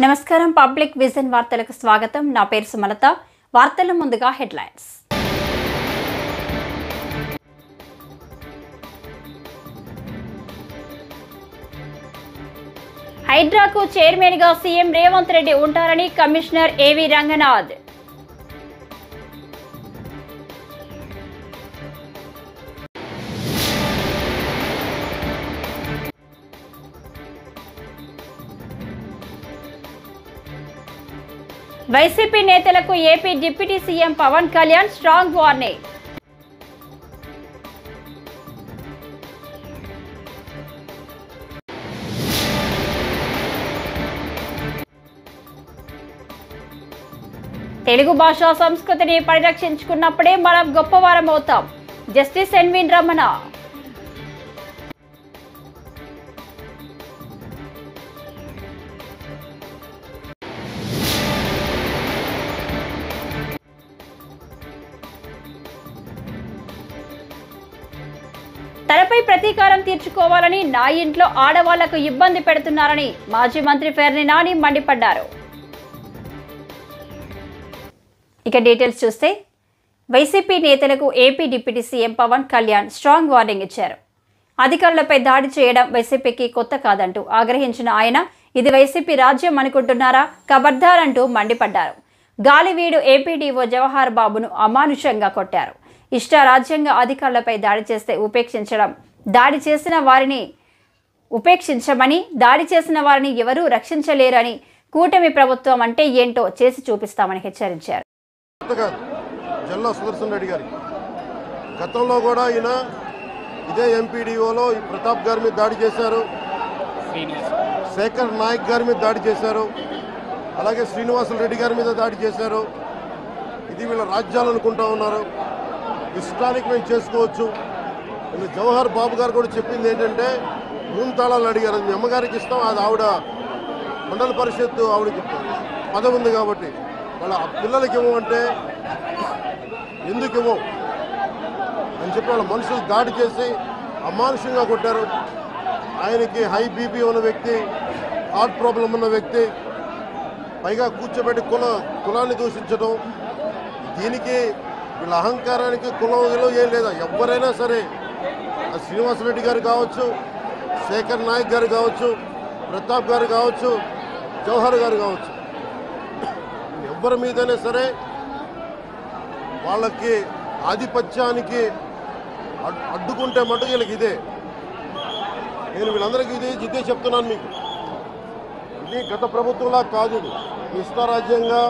నమస్కారం public vision వార్తలకు స్వాగతం. నా పేరు సుమలత. వార్తల ముందుగా హెడ్లైన్స్. హైడ్రాకు చైర్మన్ గా సీఎం రేవంత్ రెడ్డి ఉంటారని కమిషనర్ ఏవి రంగనాథ్. వైసీపీ నేతలకు AP deputy CM Pawan Kalyan strong warning. Telugu భాషా సంస్కృతిని పరిరక్షించుకున్నప్పుడే మనం గొప్పవారం అవుతాం. Justice NV Ramana. తనపై ప్రతీకారం తీర్చుకోవాలని నా ఇంట్లో ఆడవాళ్లకు ఇబ్బంది పెడుతున్నారని మాజీ మంత్రి పేర్ని నాని మండిపడ్డారు. ఇక డీటెయిల్స్ చూస్తే, వైసీపీ నేతలకు AP deputy CM Pawan Kalyan strong warning ఇచ్చారు. అధికారులపై దాడి చేయడం వైసీపీకి కొత్త కాదంటూ ఆగ్రహించిన ఆయన, ఇది వైసీపీ రాజ్యం అనుకుంటున్నారా, ఖబర్దార్ అంటూ మండిపడ్డారు. గాలివీడు ఏపీడీఓ జవహర్ బాబును అమానుషంగా కొట్టారు. ఇష్టారాజ్యంగా అధికారులపై దాడి చేస్తే దాడి చేసిన వారిని ఉపేక్షించమని, దాడి చేసిన వారిని ఎవరూ రక్షించలేరని, కూటమి ప్రభుత్వం అంటే ఏంటో చేసి చూపిస్తామని హెచ్చరించారు. జల్లా సుదర్శన్ రెడ్డి గారికి గతంలో కూడా ఈయన ఇదే ఎంపీడీఓలో ప్రతాప్ గారి మీద దాడి చేశారు, శేఖర్ నాయక్ గారి మీద దాడి చేశారు, అలాగే శ్రీనివాసులు రెడ్డి గారి మీద దాడి చేశారు. ఇది వీళ్ళ రాజ్యాలు అనుకుంటా ఉన్నారు. ఇష్టానికి మేము చేసుకోవచ్చు. జవహర్ బాబు గారు కూడా చెప్పింది ఏంటంటే, రూమ్ తాళాలు అడిగారు. మీ అమ్మగారికి ఇస్తాం, అది ఆవిడ మండల పరిషత్తు ఆవిడకి పదవి ఉంది కాబట్టి వాళ్ళ పిల్లలకి ఇవ్వమంటే ఎందుకు ఇవ్వం అని చెప్పి వాళ్ళ మనుషులు దాడి చేసి అమానుషంగా కొట్టారు. ఆయనకి హై బీపీ ఉన్న వ్యక్తి, హార్ట్ ప్రాబ్లం ఉన్న వ్యక్తి, పైగా కూర్చోబెట్టి కులాన్ని దూషించడం. దీనికి వీళ్ళ అహంకారానికి కులం ఏం లేదా. ఎవరైనా సరే, శ్రీనివాసరెడ్డి గారు కావచ్చు, శేఖర్ నాయక్ గారు కావచ్చు, ప్రతాప్ గారు కావచ్చు, జవహర్ గారు కావచ్చు, ఎవరి మీదైనా సరే వాళ్ళకి ఆధిపత్యానికి అడ్డుకుంటే మటుకు వీళ్ళకి ఇదే. నేను వీళ్ళందరికీ ఇదే చెప్తున్నాను మీకు. ఇది గత ప్రభుత్వంలా కాదు. ఇది ఇష్టారాజ్యంగా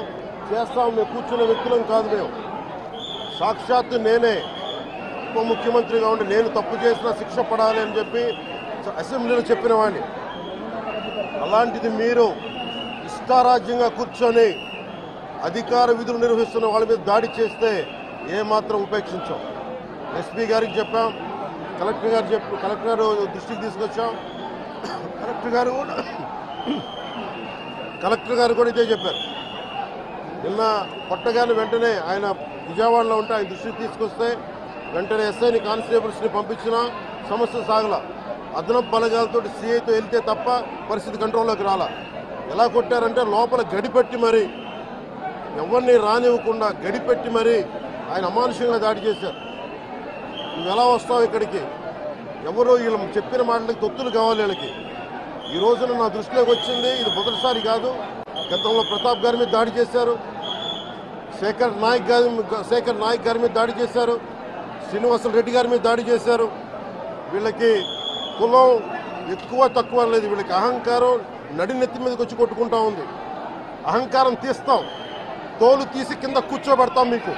చేస్తాం మేము కూర్చున్న వ్యక్తులం కాదు. మేము సాక్షాత్తు నేనే ఉప ముఖ్యమంత్రిగా ఉండి నేను తప్పు చేసినా శిక్ష పడాలి అని చెప్పి అసెంబ్లీలో చెప్పిన వాడిని. అలాంటిది మీరు ఇష్టారాజ్యంగా కూర్చొని అధికార విధులు నిర్వహిస్తున్న వాళ్ళ మీద దాడి చేస్తే ఏమాత్రం ఉపేక్షించాం. ఎస్పీ గారికి చెప్పాం, కలెక్టర్ గారు దృష్టికి తీసుకొచ్చాం. కలెక్టర్ గారు కూడా ఇదే చెప్పారు. నిన్న కొట్టగానే వెంటనే ఆయన విజయవాడలో ఉంటే ఆయన దృష్టికి తీసుకొస్తే వెంటనే ఎస్ఐని కానిస్టేబుల్స్ని పంపించినా సమస్య సాగల. అదనపు బలగాలతో సిఐతో వెళ్తే తప్ప పరిస్థితి కంట్రోల్లోకి రాలా. ఎలా కొట్టారంటే లోపల గడిపెట్టి మరి, ఎవరిని రానివ్వకుండా గడిపెట్టి మరి ఆయన అమానుషంగా దాడి చేశారు. నువ్వు ఎలా వస్తావు ఇక్కడికి? ఎవరో వీళ్ళు చెప్పిన మాటలకి తొత్తులు కావాలి వీళ్ళకి. ఈ రోజున నా దృష్టిలోకి వచ్చింది, ఇది మొదటిసారి కాదు. గతంలో ప్రతాప్ గారి మీద దాడి చేశారు, శేఖర్ నాయక్ గారి మీద దాడి చేశారు, శ్రీనివాసులు రెడ్డి గారి మీద దాడి చేశారు. వీళ్ళకి కులం ఎక్కువ తక్కువ లేదు. వీళ్ళకి అహంకారం నడినెత్తి మీదకి వచ్చి కొట్టుకుంటా ఉంది. అహంకారం తీస్తాం, తోలు తీసి కింద కూర్చోబెడతాం. మీకు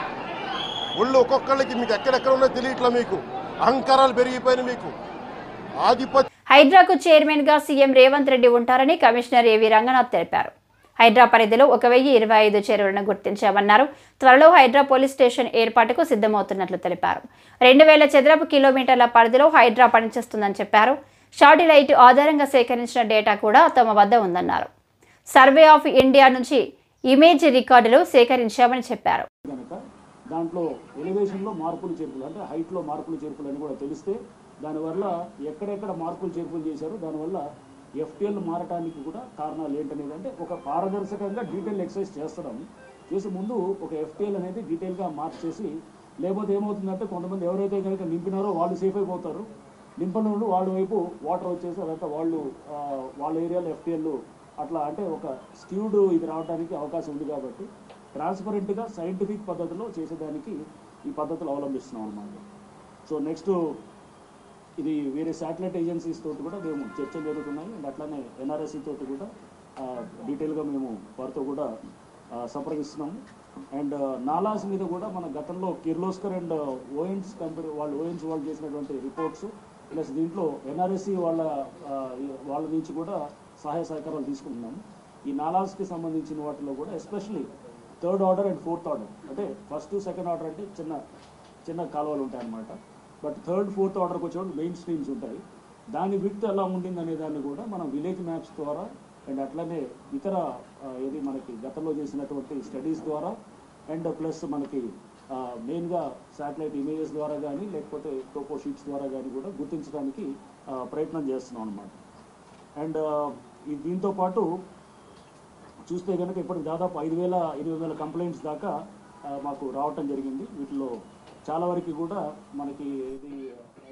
ఒళ్ళు ఒక్కొక్కళ్ళకి మీకు ఎక్కడెక్కడ ఉన్నాయో తెలియట్లా. మీకు అహంకారాలు పెరిగిపోయిన మీకు ఆధిపత్యం. హైడ్రాకు చైర్మన్ గా సీఎం రేవంత్ రెడ్డి ఉంటారని కమిషనర్ ఏవి రంగనాథ్ తెలిపారు. హైడ్రా పరిధిలో 1025 చెరువులను గుర్తించామన్నారు. త్వరలో హైడ్రా పోలీస్ స్టేషన్ ఏర్పాటుకు సిద్ధమవుతున్నట్లు తెలిపారు. 2000 చదరపు కిలోమీటర్ల పరిధిలో హైడ్రా పనిచేస్తుందని చెప్పారు. శాటిలైట్ ఆధారంగా సేకరించిన డేటా కూడా తమ వద్ద ఉందన్నారు. సర్వే ఆఫ్ ఇండియా నుంచి ఇమేజ్ రికార్డులు సేకరించామని చెప్పారు. దాంట్లో ఎలివేషన్లో మార్పులు చేర్పులు, అంటే హైట్లో మార్పులు చేర్పులు అని కూడా తెలిస్తే దానివల్ల ఎక్కడెక్కడ మార్పులు చేర్పులు చేశారో దానివల్ల ఎఫ్టీఎల్ మారటానికి కూడా కారణాలు ఏంటనేది అంటే ఒక పారదర్శకంగా డీటెయిల్ ఎక్సర్సైజ్ చేస్తున్నాము. చేసే ముందు ఒక ఎఫ్టీఎల్ అనేది డీటెయిల్గా మార్చేసి, లేకపోతే ఏమవుతుందంటే కొంతమంది ఎవరైతే కనుక నింపినారో వాళ్ళు సేఫ్ అయిపోతారు, నింపని వాళ్ళు వాళ్ళ వైపు వాటర్ వచ్చేసి అదంతా వాళ్ళ ఏరియాలో ఎఫ్టీఎల్ అట్లా అంటే ఒక స్క్యూడ్ ఇది రావడానికి అవకాశం ఉంది. కాబట్టి ట్రాన్స్పరెంట్గా సైంటిఫిక్ పద్ధతిలో చేసేదానికి ఈ పద్ధతులు అవలంబిస్తున్నాం అన్నమాట. సో నెక్స్ట్ ఇది వేరే శాటిలైట్ ఏజెన్సీస్ తోటి కూడా మేము చర్చలు జరుగుతున్నాయి. అండ్ అట్లానే ఎన్ఆర్ఎస్సి తోటి కూడా డీటెయిల్గా మేము వారితో కూడా సంప్రదిస్తున్నాము. అండ్ నాలాస్ మీద కూడా మన గతంలో కిర్లోస్కర్ అండ్ ఓఎన్స్ కంపెనీ ఓఎన్స్ వాళ్ళు చేసినటువంటి రిపోర్ట్స్ ప్లస్ దీంట్లో ఎన్ఆర్ఎస్సి వాళ్ళ నుంచి కూడా సహాయ సహకారాలు తీసుకుంటున్నాము. ఈ నాలాస్కి సంబంధించిన వాటిలో కూడా especially 3rd order and 4th order అంటే 1st 2nd ఆర్డర్ అంటే చిన్న కాలువలు ఉంటాయి అన్నమాట. బట్ 3rd 4th ఆర్డర్కి వచ్చేవాళ్ళు మెయిన్ స్ట్రీమ్స్ ఉంటాయి. దాని విడ్త్ ఎలా ఉండింది అనే దాన్ని కూడా మనం విలేజ్ మ్యాప్స్ ద్వారా అండ్ అట్లనే ఇతర ఏది మనకి గతంలో చేసినటువంటి స్టడీస్ ద్వారా అండ్ ప్లస్ మనకి మెయిన్గా శాటిలైట్ ఇమేజెస్ ద్వారా కానీ లేకపోతే టోపో షీట్స్ ద్వారా కానీ కూడా గుర్తించడానికి ప్రయత్నం చేస్తున్నాం అన్నమాట. అండ్ దీంతో పాటు చూస్తే కనుక ఇప్పటికి దాదాపు 5,000-8,000 కంప్లైంట్స్ దాకా మాకు రావటం జరిగింది. వీటిలో చాలా వరకు కూడా మనకి ఇది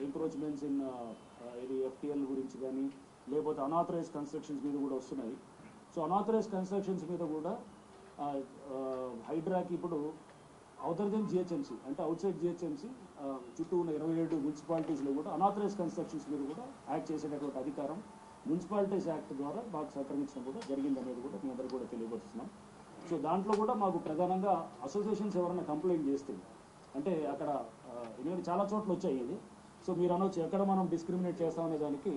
ఎంక్రోచ్మెంట్స్ ఇన్ ఇది ఎఫ్టీఎల్ గురించి కానీ లేకపోతే అనాథరైజ్ కన్స్ట్రక్షన్స్ మీద కూడా వస్తున్నాయి. సో అనాథరైజ్ కన్స్ట్రక్షన్స్ మీద కూడా హైడ్రాకి ఇప్పుడు అవతర్ దెన్ జిహెచ్ఎంసీ అంటే అవుట్ సైడ్ జిహెచ్ఎంసీ చుట్టూ ఉన్న 27 మున్సిపాలిటీస్లో కూడా అనాథరైజ్ కన్స్ట్రక్షన్స్ మీద కూడా యాక్ట్ చేసేటటువంటి అధికారం మున్సిపాలిటీస్ యాక్ట్ ద్వారా మాకు సంక్రమించడం కూడా జరిగింది అనేది కూడా మీ అందరూ కూడా తెలియపరుస్తున్నాం. సో దాంట్లో కూడా మాకు ప్రధానంగా అసోసియేషన్స్ ఎవరైనా కంప్లైంట్ చేస్తే అంటే అక్కడ ఎందుకంటే చాలా చోట్ల వచ్చాయి ఇది. సో మీరు అనొచ్చు ఎక్కడ మనం డిస్క్రిమినేట్ చేస్తామనే దానికి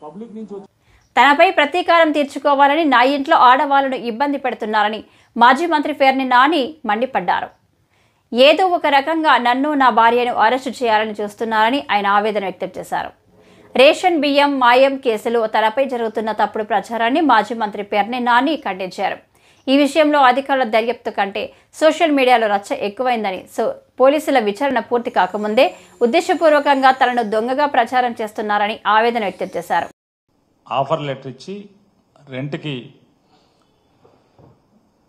పబ్లిక్ నుంచి వచ్చి తనపై ప్రతీకారం తీర్చుకోవాలని నా ఇంట్లో ఆడవాళ్లను ఇబ్బంది పెడుతున్నారని మాజీ మంత్రి పేర్ని నాని మండిపడ్డారు. ఏదో ఒక రకంగా నన్ను నా భార్యను అరెస్టు చేయాలని చూస్తున్నారని ఆయన ఆవేదన వ్యక్తం చేశారు. రేషన్ బియ్యం మాయం కేసులు తనపై జరుగుతున్న తప్పుడు ప్రచారాన్ని మాజీ మంత్రి పేర్ని నాని ఖండించారు. ఈ విషయంలో అధికారుల దర్యాప్తు కంటే సోషల్ మీడియాలో రచ్చ ఎక్కువైందని, పోలీసుల విచారణ పూర్తి కాకముందే ఉద్దేశపూర్వకంగా తనను దొంగగా ప్రచారం చేస్తున్నారని ఆవేదన వ్యక్తం చేశారు. ఆఫర్ లెటర్ ఇచ్చి రెంట్కి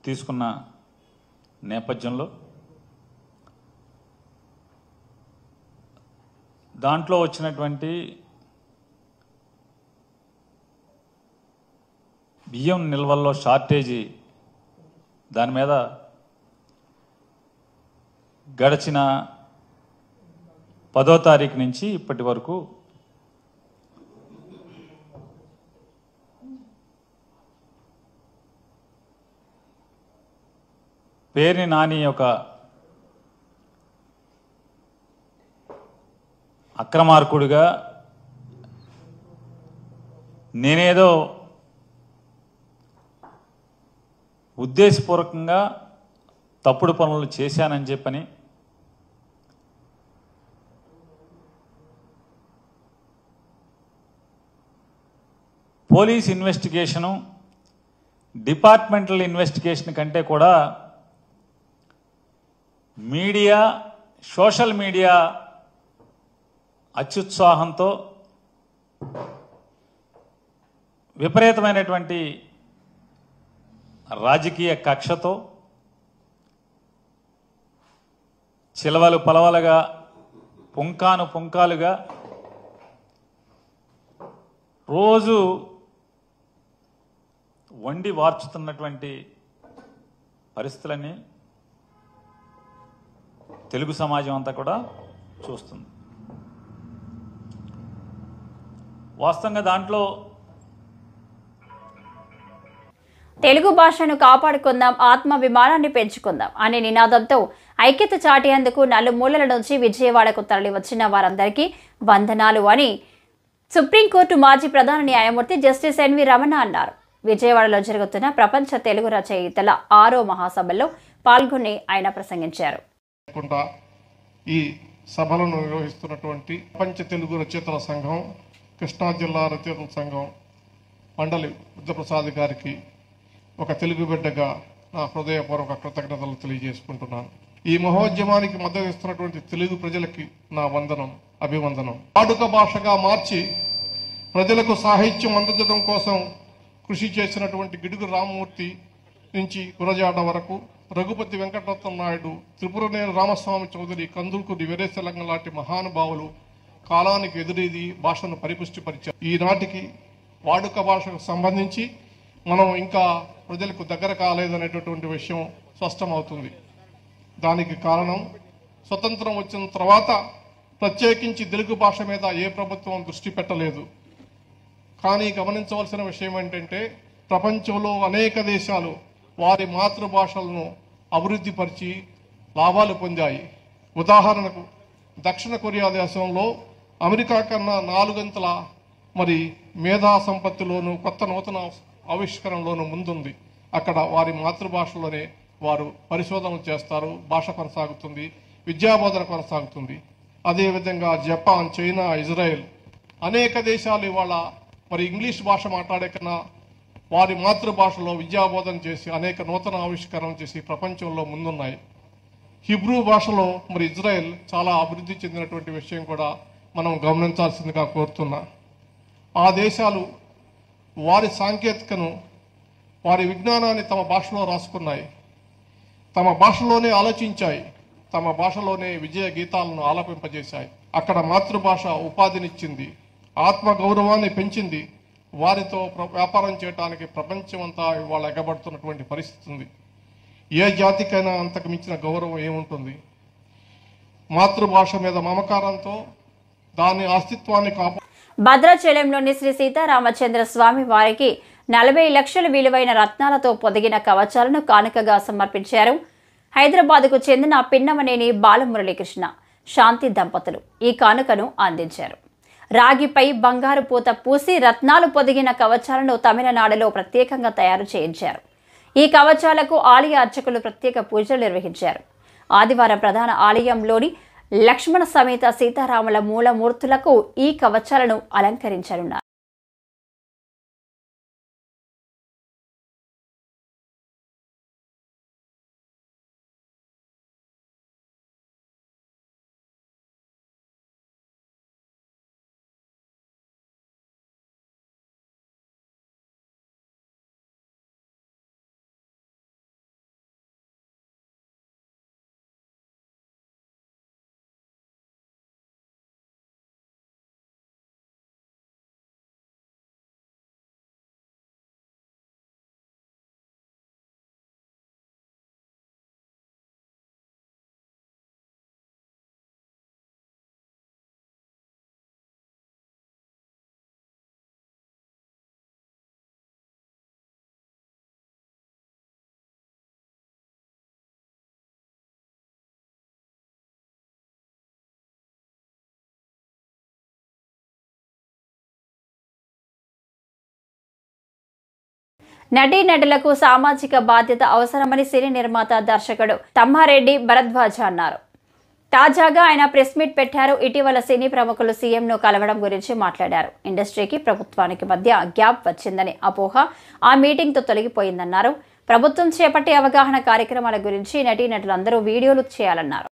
తీసుకున్న నేపథ్యంలో దాంట్లో వచ్చినటువంటి బియ్యం నిల్వల్లో షార్టేజీ దాని మీద గడిచిన 10వ తారీఖు నుంచి ఇప్పటి వరకు పేర్ని నాని ఒక అక్రమార్కుడిగా నేనేదో ఉద్దేశపూర్వకంగా తప్పుడు పనులు చేశానని చెప్పని పోలీస్ ఇన్వెస్టిగేషను డిపార్ట్మెంటల్ ఇన్వెస్టిగేషన్ కంటే కూడా మీడియా సోషల్ మీడియా అత్యుత్సాహంతో విపరీతమైనటువంటి రాజకీయ కక్షతో చిలవలు పలవలుగా పుంకాలుగా రోజు వండి వార్చుతున్నటువంటి పరిస్థితులని తెలుగు సమాజం అంతా కూడా చూస్తుంది. వాస్తవంగా దాంట్లో తెలుగు భాషను కాపాడుకుందాం, ఆత్మాభిమానాన్ని పెంచుకుందాం అనే నినాదంతో ఐక్యత చాటేందుకు నలుమూలల నుంచి విజయవాడకు తరలి వచ్చిన వారందరికీ వందనాలు అని సుప్రీంకోర్టు మాజీ ప్రధాన న్యాయమూర్తి జస్టిస్ ఎన్వి రమణ అన్నారు. విజయవాడలో జరుగుతున్న ప్రపంచ తెలుగు రచయితల 6వ మహాసభలో పాల్గొని ఆయన ప్రసంగించారు. ఈ సభలను నిర్వహిస్తున్నటువంటి ప్రపంచ తెలుగు రచయితల సంఘం, కృష్ణా జిల్లా రచయితల సంఘం మండలి బుద్ధప్రసాద్ గారికి ఒక తెలుగు బిడ్డగా నా హృదయపూర్వక కృతజ్ఞతలు తెలియజేసుకుంటున్నాను. ఈ మహోద్యమానికి మద్దతు ఇస్తున్నటువంటి తెలుగు ప్రజలకి నా వందనం, అభివందనం. వాడుక భాషగా మార్చి ప్రజలకు సాహిత్యం అందించడం కోసం కృషి చేసినటువంటి గిడుగు రామమూర్తి నుంచి గురజాడ వరకు, రఘుపతి వెంకటరత్న నాయుడు, త్రిపురనేని రామస్వామి చౌదరి, కందుకూరి వీరేశలింగం లాంటి మహానుభావులు కాలానికి ఎదురీది భాషను పరిపుష్టిపరిచారు. ఈనాటికి వాడుక భాషకు సంబంధించి మనం ఇంకా ప్రజలకు దగ్గర కాలేదనేటటువంటి విషయం స్పష్టమవుతుంది. దానికి కారణం స్వతంత్రం వచ్చిన తర్వాత ప్రత్యేకించి తెలుగు భాష మీద ఏ ప్రభుత్వం దృష్టి పెట్టలేదు. కానీ గమనించవలసిన విషయం ఏంటంటే ప్రపంచంలో అనేక దేశాలు వారి మాతృభాషలను అభివృద్ధిపరిచి లాభాలు పొందాయి. ఉదాహరణకు దక్షిణ కొరియా దేశంలో అమెరికా కన్నా 4 అంతల మేధా సంపత్తిలోను కొత్త నూతన ఆవిష్కరణలోనూ ముందుంది. అక్కడ వారి మాతృభాషలోనే వారు పరిశోధనలు చేస్తారు, భాష కొనసాగుతుంది, విద్యాబోధన కొనసాగుతుంది. అదేవిధంగా జపాన్, చైనా, ఇజ్రాయెల్ అనేక దేశాలు ఇవాళ ఇంగ్లీష్ భాష మాట్లాడే కన్నా వారి మాతృభాషలో విద్యాబోధన చేసి అనేక నూతన ఆవిష్కరణలు చేసి ప్రపంచంలో ముందున్నాయి. హిబ్రూ భాషలో ఇజ్రాయెల్ చాలా అభివృద్ధి చెందినటువంటి విషయం కూడా మనం గమనించాల్సిందిగా కోరుతున్నా. ఆ దేశాలు వారి సాంకేతికను, వారి విజ్ఞానాన్ని తమ భాషలో రాసుకున్నాయి, తమ భాషలోనే ఆలోచించాయి, తమ భాషలోనే విజయ గీతాలను ఆలపింపజేశాయి. అక్కడ మాతృభాష ఉపాధినిచ్చింది, ఆత్మగౌరవాన్ని పెంచింది. వారితో వ్యాపారం చేయడానికి ప్రపంచమంతా ఇవాళ ఎగబడుతున్నటువంటి పరిస్థితి ఉంది. ఏ జాతికైనా అంతకు మించిన గౌరవం ఏముంటుంది? మాతృభాష మీద మమకారంతో దాని అస్తిత్వాన్ని భద్రాచలంలోని శ్రీ సీతారామచంద్ర స్వామి వారికి 40 లక్షల విలువైన రత్నాలతో పొదిగిన కవచాలను కానుకగా సమర్పించారు హైదరాబాద్కు చెందిన పిన్నమనేని బాలమురళీకృష్ణ శాంతి దంపతులు. ఈ కానుకను అందించారు. రాగిపై బంగారు పూత పూసి రత్నాలు పొదిగిన కవచాలను తమిళనాడులో ప్రత్యేకంగా తయారు చేయించారు. ఈ కవచాలకు ఆలయ అర్చకులు ప్రత్యేక పూజలు నిర్వహించారు. ఆదివారం ప్రధాన ఆలయంలోని లక్ష్మణ సమేత సీతారాముల మూలమూర్తులకు ఈ కవచాలను అలంకరించనున్నారు. నటీనటులకు సామాజిక బాధ్యత అవసరమని సినీ నిర్మాత దర్శకుడు తమ్మారెడ్డి భరద్వాజ అన్నారు. తాజాగా ఆయన ప్రెస్ మీట్ పెట్టారు. ఇటీవల సినీ ప్రముఖులు సీఎంను కలవడం గురించి మాట్లాడారు. ఇండస్ట్రీకి ప్రభుత్వానికి మధ్య గ్యాప్ వచ్చిందని అపోహ ఆ మీటింగ్తో తొలగిపోయిందన్నారు. ప్రభుత్వం చేపట్టే అవగాహన కార్యక్రమాల గురించి నటీనటులందరూ వీడియోలు చేయాలన్నారు.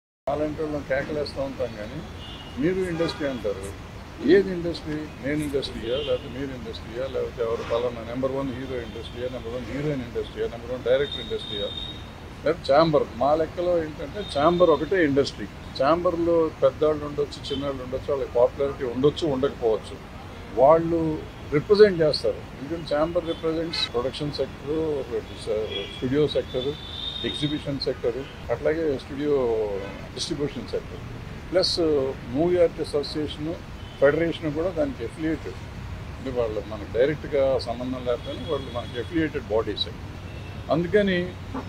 ఏది ఇండస్ట్రీ? నేను ఇండస్ట్రీయా, లేకపోతే మీరు ఇండస్ట్రీయా, లేకపోతే ఎవరు పలానా నెంబర్ 1 హీరో ఇండస్ట్రీయా, నెంబర్ 1 హీరోయిన్ ఇండస్ట్రీయా, నెంబర్ 1 డైరెక్టర్ ఇండస్ట్రీయా, లేకపోతే ఛాంబర్? మా లెక్కలో ఏంటంటే ఛాంబర్ ఒకటే ఇండస్ట్రీ. ఛాంబర్లో పెద్దవాళ్ళు ఉండొచ్చు, చిన్నవాళ్ళు ఉండొచ్చు, వాళ్ళకి పాపులారిటీ ఉండొచ్చు, ఉండకపోవచ్చు. వాళ్ళు రిప్రజెంట్ చేస్తారు. ఎందుకంటే chamber represents production sector, studio sector, exhibition sector, అట్లాగే studio distribution sector, plus movie artist association, federation కూడా దానికి ఎఫిలియేటెడ్. అంటే వాళ్ళు మనకు డైరెక్ట్గా సంబంధం లేకపోయినా వాళ్ళు మనకి ఎఫిలియేటెడ్ బాడీస్. అందుకని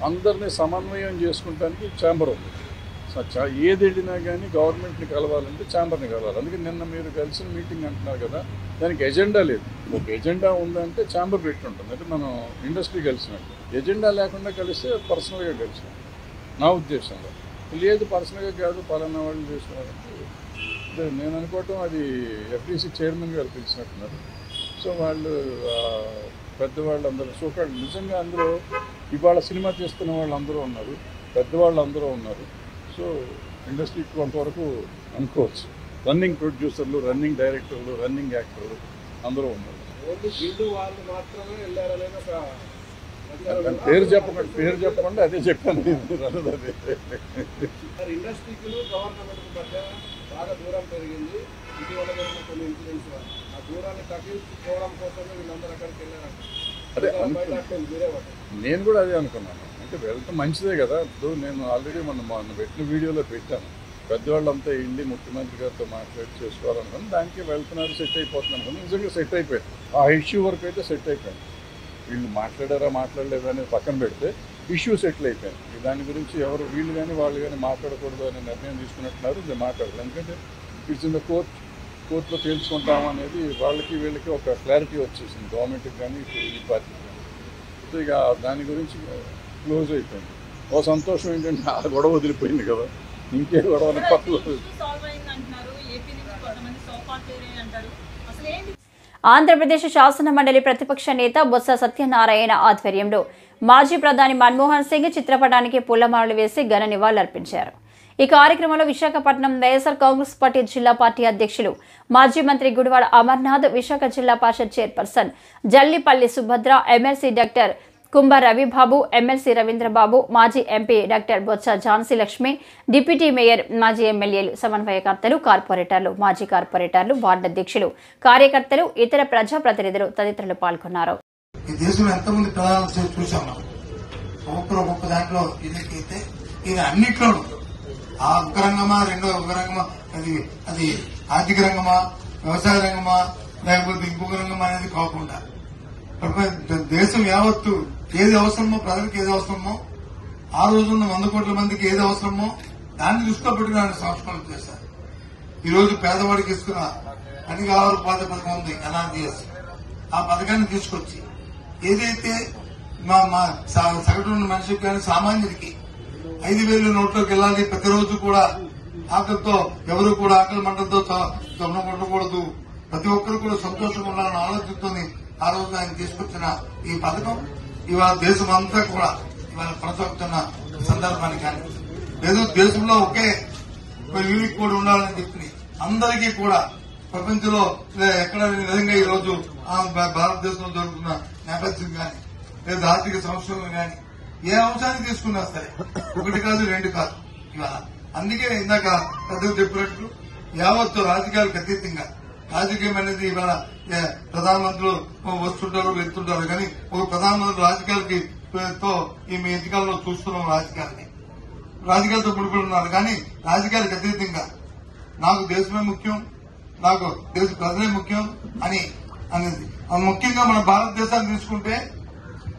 అందరినీ సమన్వయం చేసుకుంటానికి ఛాంబర్ ఉంది. ఏది వెళ్ళినా కానీ గవర్నమెంట్ని కలవాలంటే ఛాంబర్ని కలవాలి. అందుకని నిన్న మీరు కలిసిన మీటింగ్ అంటున్నారు కదా, దానికి ఎజెండా లేదు. ఒక ఎజెండా ఉందంటే ఛాంబర్ పెట్టి ఉంటుంది. అంటే మనం ఇండస్ట్రీ కలిసినట్టు. ఎజెండా లేకుండా కలిస్తే పర్సనల్గా కలిసినట్టు నా ఉద్దేశంలో. లేదు పర్సనల్గా కాదు పలానా వాళ్ళు చేస్తున్నారంటే నేను అనుకోవటం అది ఎఫ్డీసీ చైర్మన్ గారు పిలిచినట్టున్నారు. సో వాళ్ళు పెద్దవాళ్ళు అందరూ సోకాళ్ళు నిజంగా అందరూ ఇవాళ సినిమా చేస్తున్న వాళ్ళు అందరూ ఉన్నారు, పెద్దవాళ్ళు అందరూ ఉన్నారు. సో ఇండస్ట్రీకి కొంతవరకు అనుకోవచ్చు. రన్నింగ్ ప్రొడ్యూసర్లు, రన్నింగ్ డైరెక్టర్లు, రన్నింగ్ యాక్టర్లు, అందరూ ఉన్నారు. పేరు చెప్పకుండా అదే చెప్పాను. ఇండస్ట్రీకి గవర్నమెంట్ మధ్య బాగా దూరం పెరిగింది. ఇటీవల జరిగిన కొన్ని ఇన్సిడెంట్స్ వల్ల ఆ దూరాన్ని తగ్గించుకోవడం కోసమే వీళ్ళందరూ అక్కడికి వెళ్ళారంట. నేను కూడా అదే అనుకున్నాను. అంటే వెళ్తే మంచిదే కదా. ఇప్పుడు నేను ఆల్రెడీ మొన్న పెట్టిన వీడియోలో పెట్టాను. పెద్దవాళ్ళంతా వెళ్ళి ముఖ్యమంత్రి గారితో మాట్లాడి చేసుకోవాలనుకున్నాను. దానికి వెళ్తున్నారు, సెట్ అయిపోతుంది అనుకున్నాను. నిజంగా సెట్ అయిపోయింది. ఆ ఇష్యూ వరకు అయితే సెట్ అయిపోయింది. వీళ్ళు మాట్లాడారా మాట్లాడలేదా అనేది పక్కన పెడితే ఇష్యూ సెటిల్ అయిపోయింది. దాని గురించి ఎవరు వీళ్ళు కానీ వాళ్ళు కానీ మాట్లాడకూడదు అనే నిర్ణయం తీసుకున్నట్టున్నారు. ఇది మాట్లాడదు. ఎందుకంటే ఇట్స్ ఇన్ ద కోర్టులో తేల్చుకుంటాం అనేది వాళ్ళకి వీళ్ళకి ఒక క్లారిటీ వచ్చేసింది, గవర్నమెంట్కి కానీ ఈ పార్టీకి కానీ. సో ఇక దాని గురించి క్లోజ్ అయిపోయింది. ఓ సంతోషం ఏంటంటే ఆ గొడవ వదిలిపోయింది కదా. ఇంకే గొడవ పక్కలో. ఆంధ్రప్రదేశ్ శాసన మండలి ప్రతిపక్ష నేత బొత్స సత్యనారాయణ ఆధ్వర్యంలో మాజీ ప్రధాని మన్మోహన్ సింగ్ చిత్రపటానికి పూలమాలలు వేసి ఘన నివాళులర్పించారు. ఈ కార్యక్రమంలో విశాఖపట్నం వైఎస్ఆర్ కాంగ్రెస్ పార్టీ జిల్లా పార్టీ అధ్యక్షులు మాజీ మంత్రి Gudivada Amarnath, Visakha Zilla Parishad chairperson Jallipalli Subhadra, MLC doctor Kumbha Ravibabu, MLC Ravindrababu, మాజీ MP doctor Botsa Jhansi Lakshmi, deputy mayor, మాజీ ఎమ్మెల్యేలు, సమన్వయకర్తలు, కార్పొరేటర్లు, మాజీ కార్పొరేటర్లు, వార్డు అధ్యక్షులు, కార్యకర్తలు, ఇతర ప్రజాప్రతినిధులు తదితరులు పాల్గొన్నారు. ఈ దేశంలో ఎంతమంది ప్రధానులు చూసాం మనం. ఒక్కొక్క దాంట్లో ఇదైతే ఇది అన్నిట్లో ఆ ఒక రంగమా, రెండో ఒక రంగమా, అది ఆర్థిక రంగమా, వ్యవసాయ రంగమా, లేకపోతే ఇంకొక రంగమా అనేది కాకుండా దేశం యావత్తు ఏది అవసరమో, ప్రజలకు ఏది అవసరమో, ఆ రోజున్న 100 కోట్ల మందికి ఏది అవసరమో దాన్ని దృష్టిలో పెట్టుకుని ఆయన సంస్కరణ చేశారు. ఈ రోజు పేదవాడికి ఇస్తున్న అన్ని ఆహార పథకం ఉంది, ఎన్ఆర్జీఎస్. ఆ పథకాన్ని తీసుకొచ్చి ఏదైతే మా సగటు మనిషికి కానీ సామాన్యుడికి 5,000 నోట్లోకి వెళ్ళాలి, ప్రతిరోజు కూడా ఆకలితో ఎవరు కూడా ఆకలి మంటలతో ఉండకూడదు, ప్రతి ఒక్కరు కూడా సంతోషంగా ఉండాలని ఆలోచనతో ఆ రోజు ఆయన తీసుకొచ్చిన ఈ పథకం ఇవాళ దేశం అంతా కూడా ఇవాళ కొనసాగుతున్న సందర్భాన్ని కానీ లేదు దేశంలో ఒకే యూనిక్ కోడ్ ఉండాలని చెప్పి అందరికీ కూడా ప్రపంచంలో ఎక్కడ విధంగా ఈ రోజు భారతదేశంలో జరుగుతున్న నేపథ్యం కానీ లేదా ఆర్థిక సంక్షోభం కానీ ఏ అంశాన్ని తీసుకున్నా సరే ఒకటి కాదు, రెండు కాదు ఇవాళ. అందుకే ఇందాక పెద్దలు చెప్పినట్లు యావత్తు రాజకీయాలకు అతీతంగా రాజకీయం అనేది ఇవాళ ప్రధానమంత్రులు వస్తుంటారు వెళ్తుంటారు, కానీ ఒక ప్రధానమంత్రి రాజకీయాలకి ఈ ఎన్నికల్లో చూస్తున్నాం. రాజకీయాలతో ముడిపడి ఉన్నారు, కానీ రాజకీయాలకు అతీతంగా నాకు దేశమే ముఖ్యం, నాకు దేశ ప్రజలే ముఖ్యం అనేది ముఖ్యంగా మన భారతదేశాన్ని తీసుకుంటే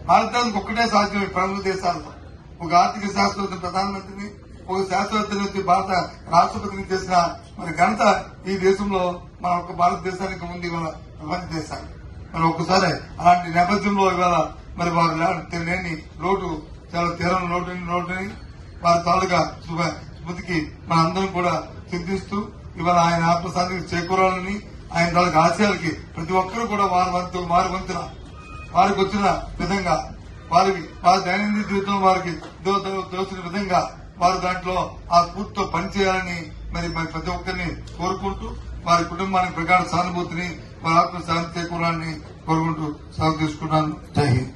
భారతదేశానికి ఒక్కటే సాధ్యం. ప్రపంచ దేశాలతో ఒక ఆర్థిక శాస్త్రవేత్త ప్రధానమంత్రిని, ఒక శాస్త్రవేత్తని భారత రాష్ట్రపతిని చేసిన మరి ఘనత ఈ దేశంలో మన ఒక్క భారతదేశానికి ఉంది, ఇవాళ ప్రపంచ దేశానికి. మరి ఒక్కసారి అలాంటి నేపథ్యంలో ఇవాళ మరి వారు లేని లోటు, చాలా తీరని లోటుని వారి తాలూగా స్మృతికి మనందరం కూడా చింతిస్తూ ఇవాళ ఆయన ఆత్మశాంతికి చేకూరాలని, ఆయన తాలూకా ఆశయాలకి ప్రతి ఒక్కరూ కూడా వారి వంతున వారికి వచ్చిన విధంగా వారి దైనందిన జీవితం వారికి తోచిన విధంగా వారు దాంట్లో ఆ స్ఫూర్తితో పనిచేయాలని మరి ప్రతి ఒక్కరిని కోరుకుంటూ వారి కుటుంబానికి ప్రగాఢ సానుభూతిని, వారి ఆత్మశాంతి చేకూరాలని కోరుకుంటూ సెలవు తీసుకున్నాను. జై హింద్.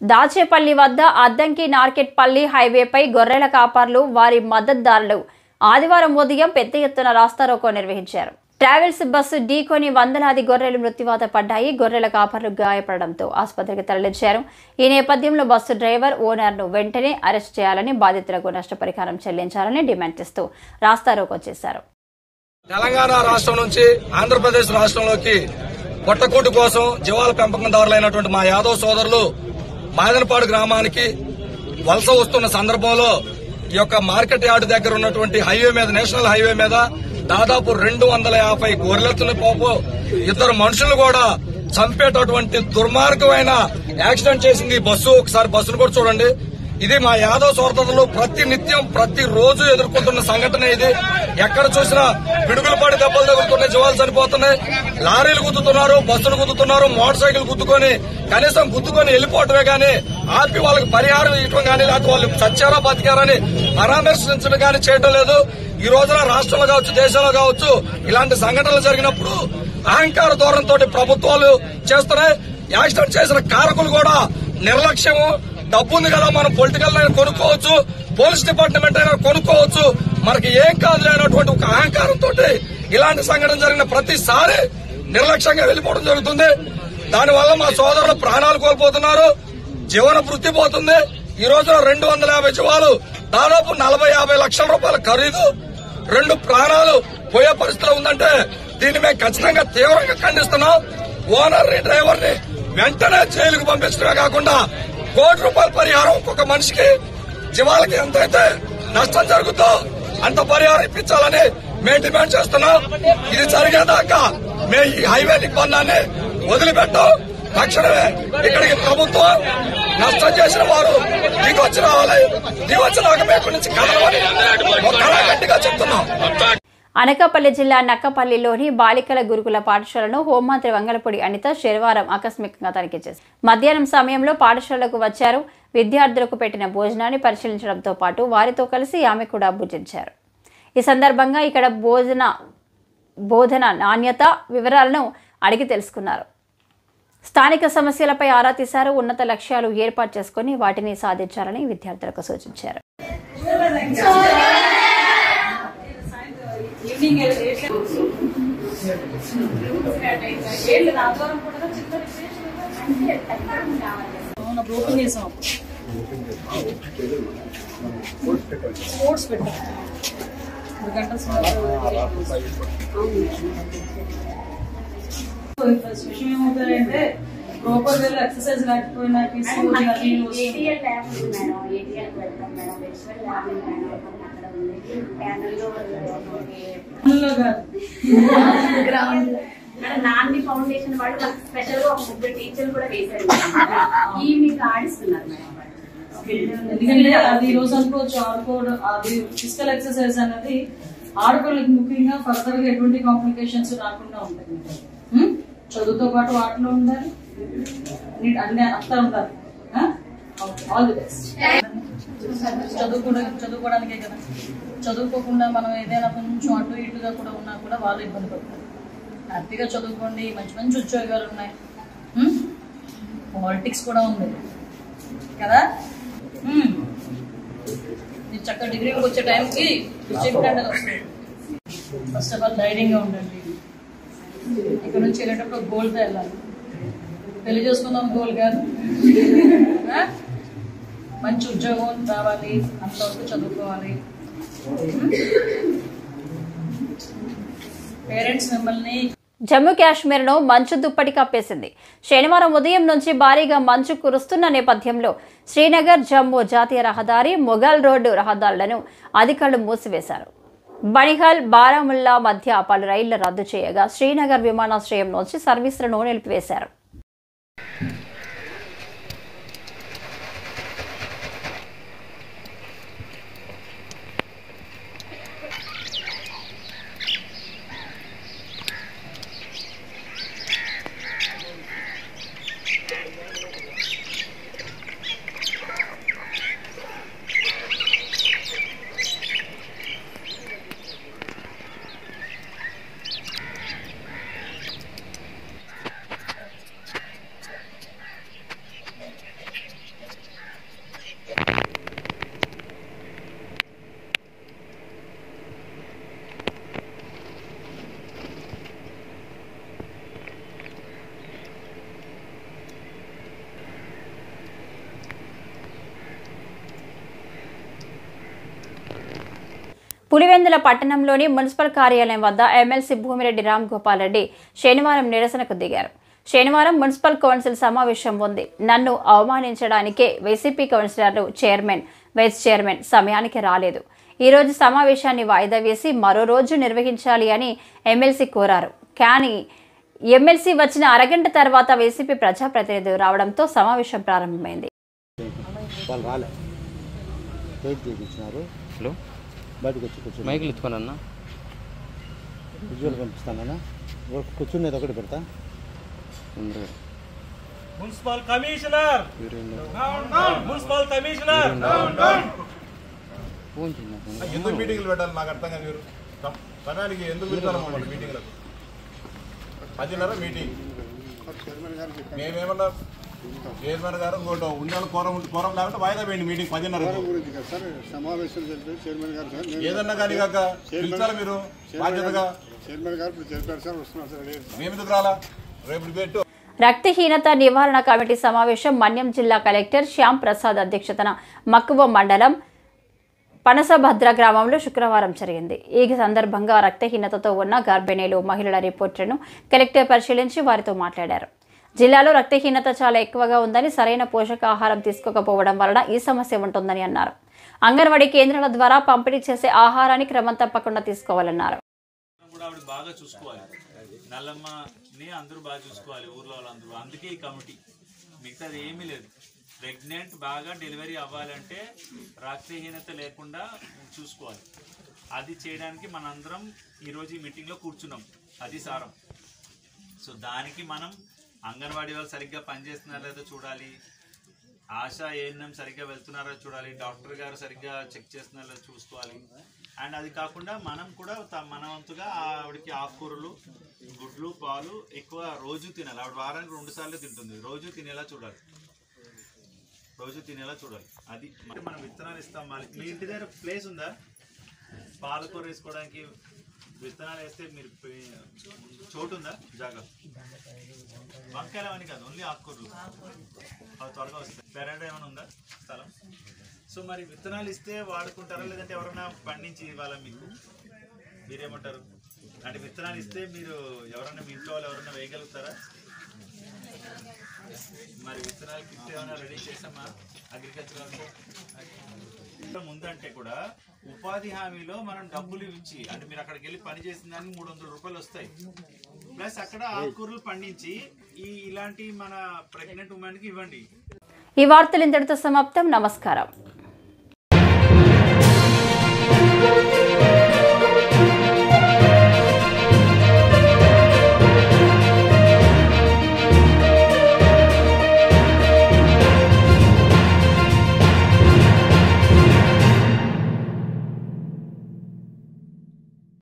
దాచేపల్లి వద్ద అద్దంకి నార్కెట్పల్లి హైవేపై గొర్రెల కాపర్లు, వారి మద్దతుదారులు ఆదివారం ఉదయం పెద్ద ఎత్తున రాస్తారోకో నిర్వహించారు. ట్రావెల్స్ బస్సు ఢీకొని వందలాది గొర్రెలు మృత్యువాత పడ్డాయి. గొర్రెల కాపర్లు గాయపడడంతో ఆసుపత్రికి తరలించారు. ఈ నేపథ్యంలో బస్సు డ్రైవర్, ఓనర్ను వెంటనే అరెస్ట్ చేయాలని, బాధితులకు నష్టపరిహారం చెల్లించాలని డిమాండ్ చేస్తూ రాస్తారోకో చేశారు. తెలంగాణ రాష్ట్రం నుంచి ఆంధ్రప్రదేశ్ రాష్ట్రంలోకి పొట్టకూటి కోసం జీవాల పెంపకందారులైనటువంటి మా యాదవ్ సోదరులు మాదనపాడు గ్రామానికి వలస వస్తున్న సందర్భంలో ఈ యొక్క మార్కెట్ యార్డు దగ్గర ఉన్నటువంటి హైవే మీద, నేషనల్ హైవే మీద దాదాపు 250 గొర్రెలను పోపు 2 మనుషులు కూడా చంపేటటువంటి దుర్మార్గమైన యాక్సిడెంట్ చేసింది ఈ బస్సు. ఒకసారి బస్సును కూడా చూడండి. ఇది మా యాదవ్ సోదరులు ప్రతి నిత్యం ప్రతి రోజు ఎదుర్కొంటున్న సంఘటన ఇది. ఎక్కడ చూసినా పిడుగులు పడి దెబ్బలు తగులుతున్నాయి, జీవాలు చనిపోతున్నాయి. లారీలు గుద్దుతున్నారు, బస్సులు గుద్దుతున్నారు, మోటార్ సైకిల్ గుద్దుకొని కనీసం గుద్దుకొని వెళ్ళిపోవటమే గానీ ఆపి వాళ్ళకి పరిహారం ఇవ్వడం గానీ, లేకపోతే వాళ్ళు చచ్చారా బతికారని పరామర్శించడం గానీ చేయటం లేదు. ఈ రోజున రాష్ట్రంలో కావచ్చు, దేశంలో కావచ్చు ఇలాంటి సంఘటనలు జరిగినప్పుడు అహంకార ధోరణితో ప్రభుత్వాలు చేస్తున్నాయి. యాక్సిడెంట్ చేసిన కారకులు కూడా నిర్లక్ష్యము. డబ్బు ఉంది కదా, మనం పొలిటికల్ అయినా కొనుక్కోవచ్చు, పోలీస్ డిపార్ట్మెంట్ అయినా కొనుక్కోవచ్చు, మనకి ఏం కాదు లేనటువంటి ఒక అహంకారంతో ఇలాంటి సంఘటన జరిగిన ప్రతిసారి నిర్లక్ష్యంగా వెళ్లిపోవడం జరుగుతుంది. దానివల్ల మా సోదరులు ప్రాణాలు కోల్పోతున్నారు, జీవన వృత్తి పోతుంది. ఈ రోజున 250 జీవాలు, దాదాపు 40-50 లక్షల రూపాయల ఖరీదు, 2 ప్రాణాలు పోయే పరిస్థితిలో ఉందంటే దీన్ని మేము ఖచ్చితంగా తీవ్రంగా ఖండిస్తున్నాం. ఓనర్ ని, డ్రైవర్ ని వెంటనే జైలుకు పంపించడమే కాకుండా ₹1 కోటి పరిహారం ఒక్కొక్క మనిషికి జీవాలకి ఎంతైతే నష్టం జరుగుతుందో అంత పరిహారం ఇప్పించాలని మేము డిమాండ్ చేస్తున్నాం. ఇది జరిగేదాకా మేము ఈ హైవే నిబంధనని వదిలిపెట్టాం. తక్షణమే ఇక్కడికి ప్రభుత్వం నష్టం చేసిన వారు దిగొచ్చి రావాలి, దిగొచ్చినాక మేము నుంచి కదలవని గట్టిగా చెప్తున్నాం. అనకాపల్లి జిల్లా నక్కపల్లిలోని బాలికల గురుకుల పాఠశాలను హోంమంత్రి వంగలపూడి అనిత శనివారం ఆకస్మికంగా తనిఖీ చేశారు. మధ్యాహ్నం సమయంలో పాఠశాలకు వచ్చారు. విద్యార్థులకు పెట్టిన భోజనాన్ని పరిశీలించడంతో పాటు వారితో కలిసి ఆమె కూడా భుజించారు. ఈ సందర్భంగా ఇక్కడ బోధన నాణ్యత వివరాలను అడిగి తెలుసుకున్నారు. స్థానిక సమస్యలపై ఆరా తీశారు. ఉన్నత లక్ష్యాలు ఏర్పాటు చేసుకుని వాటిని సాధించాలని విద్యార్థులకు సూచించారు. ఫస్ట్ విషయం ఏమవుతారంటే ప్రాపర్ గా ఎక్సర్సైజ్ లేకపోయినా నాంది ఫౌండేషన్ వాళ్ళు స్పెషల్ గా 30 టీచర్లు కూడా వేశారు. ఈ మీకు ఆడిస్తున్నారు మేడం. ఎందుకంటే అది ఈ రోజు అనుకోవచ్చు ఆడుకోవడం, అది ఫిజికల్ ఎక్సర్సైజ్ అనేది ఆడుకోవడానికి ముఖ్యంగా ఫర్దర్ గా ఎటువంటి కాంప్లికేషన్స్ రాకుండా ఉంటాయి. చదువుతో పాటు ఆటలో ఉండాలి, అన్ని అంతా ఉండాలి. All the best. చదువుకోవడానికే కదా, చదువుకోకుండా మనం ఏదైనా కొంచెం అటు ఇటుగా కూడా ఉన్నా కూడా వాళ్ళు ఇబ్బంది పడతారు. హ్యాపీగా చదువుకోండి, మంచి మంచి ఉద్యోగాలు ఉన్నాయి, పాలిటిక్స్ కూడా ఉంది కదా. మీరు చక్కగా డిగ్రీకి వచ్చే టైంకి డిస్ట్రిక్ట్ వస్తుంది. ఫస్ట్ ఆఫ్ ఆల్ ధైర్యంగా ఉండండి. ఇక్కడ నుంచి వెళ్ళేటప్పుడు గోల్తో వెళ్ళాలి. పెళ్లి చేసుకుందాం గోల్ కాదు, మంచి ఉద్యోగం రావాలి, అంతవరకు చదువుకోవాలి. పేరెంట్స్ మిమ్మల్ని జమ్మూ కాశ్మీర్ను మంచు దుప్పటి కప్పేసింది. శనివారం ఉదయం నుంచి భారీగా మంచు కురుస్తున్న నేపథ్యంలో శ్రీనగర్ జమ్మూ జాతీయ రహదారి, మొఘల్ రోడ్డు రహదారులను అధికారులు మూసివేశారు. బనిహాల్, బారాముల్లా మధ్య పలు రైళ్లు రద్దు చేయగా శ్రీనగర్ విమానాశ్రయం నుంచి సర్వీసులను నిలిపివేశారు. పులివెందుల పట్టణంలోని మున్సిపల్ కార్యాలయం వద్ద ఎమ్మెల్సీ భూమిరెడ్డి రామ్ గోపాల్ రెడ్డి శనివారం నిరసనకు దిగారు. శనివారం మున్సిపల్ కౌన్సిల్ సమావేశం ఉంది. నన్ను అవమానించడానికే వైసీపీ కౌన్సిలర్లు, చైర్మన్, వైస్ చైర్మన్ సమయానికి రాలేదు. ఈ రోజు సమావేశాన్ని వాయిదా వేసి మరో రోజు నిర్వహించాలి అని ఎమ్మెల్సీ కోరారు. కానీ ఎమ్మెల్సీ వచ్చిన అరగంట తర్వాత వైసీపీ ప్రజాప్రతినిధులు రావడంతో సమావేశం ప్రారంభమైంది. బయటకు వచ్చి కూర్చొని మైకులు ఎత్తుకోనన్నా విజువల్ పంపిస్తానన్నా. కూర్చునేది ఒకటి పెడతా. మున్సిపల్ కమిషనర్ ఎందుకు మీటింగ్లు పెట్టాలి నాకు అర్థం కాదు. మీరు పనానికి ఎందుకు పెడతారు మీటింగ్లకు? 10:30 మీటింగ్. మేమేమన్నా చైర్మన్ గారు ఇంకోటి ఉండాలి కోరం లేకుంటే వాయిదా వేయండి మీటింగ్ 10:30 సమావేశం జరిపి చైర్మన్ గారు సార్ ఏదన్నా కానీ కాక పిలిచారా మీరు బాధ్యతగా చైర్మన్ గారు చెప్పారు సార్ వస్తున్నారు సార్ మేము ఎందుకు రాలా రేపు పెట్టు. రక్తహీనత నివారణ కమిటీ సమావేశం మన్యం జిల్లా కలెక్టర్ శ్యామ్ ప్రసాద్ అధ్యక్షతన మక్కువ మండలం పనసభద్ర గ్రామంలో శుక్రవారం జరిగింది. ఈ సందర్భంగా రక్తహీనతతో ఉన్న గర్భిణీలు మహిళల రిపోర్టులను కలెక్టర్ పరిశీలించి వారితో మాట్లాడారు. జిల్లాలో రక్తహీనత చాలా ఎక్కువగా ఉందని, సరైన పోషకాహారం తీసుకోకపోవడం వలన ఈ సమస్య ఉంటుందని అన్నారు. అంగన్వాడీ కేంద్రాల ద్వారా పంపిణీ చేసే ఆహారాన్ని క్రమం తప్పకుండా తీసుకోవాలన్నారు. బాగా చూసుకోవాలి, నల్లమ్మని అందరూ బాగా చూసుకోవాలి, ఊర్లో వాళ్ళందరూ. అందుకే ఈ కమిటీ, మిగతాది ఏమీ లేదు. ప్రెగ్నెంట్ బాగా డెలివరీ అవ్వాలంటే రక్తహీనత లేకుండా చూసుకోవాలి. అది చేయడానికి మనందరం ఈరోజు ఈ మీటింగ్లో కూర్చున్నాం. అది సారం. సో దానికి మనం అంగన్వాడీ వాళ్ళు సరిగ్గా పనిచేస్తున్నారో లేదో చూడాలి, ఆశా ఏఎన్ఎం సరిగ్గా వెళ్తున్నారో చూడాలి, డాక్టర్ గారు సరిగ్గా చెక్ చేస్తున్నారో చూసుకోవాలి. అండ్ అది కాకుండా మనం కూడా మన వంతుగా ఆవిడకి ఆకుకూరలు, గుడ్లు, పాలు ఎక్కువ రోజు తినాలి. ఆవిడ వారానికి 2 సార్లు తింటుంది. రోజు తినేలా చూడాలి. అది మనం విత్తనాలు ఇస్తాం. మీ ఇంటి దగ్గర ప్లేస్ ఉందా? పాలకూర వేసుకోవడానికి విత్తనాలు వేస్తే మీరు చోటు ఉందా? జాగా వంకాయలు అని కాదు, ఓన్లీ ఆకుకూరలు అవి త్వరగా వస్తాయి. పెరడ్ ఏమైనా ఉందా స్థలం? సో మరి విత్తనాలు ఇస్తే వాడుకుంటారా, లేదంటే ఎవరైనా పండించి ఇవ్వాలా? మీరేమంటారు? అంటే విత్తనాలు ఇస్తే మీరు ఎవరైనా మీ ఇంట్లో వాళ్ళు ఎవరైనా వేయగలుగుతారా? మరి విత్తనాలు కిట్ ఏమైనా రెడీ చేసామా అగ్రికల్చర్ ముందంటే కూడా ఉపాధి హామీలో మనం డబ్బులు ఇచ్చి, అంటే మీరు అక్కడికి వెళ్ళి పని చేసిన దానికి 300 రూపాయలు వస్తాయి. ప్లస్ అక్కడ ఆకుకూరలు పండించి ఇలాంటి మన ప్రెగ్నెంట్ ఉమెన్కి ఇవ్వండి. ఈ వార్తలు ఇంతటితో సమాప్తం. నమస్కారం.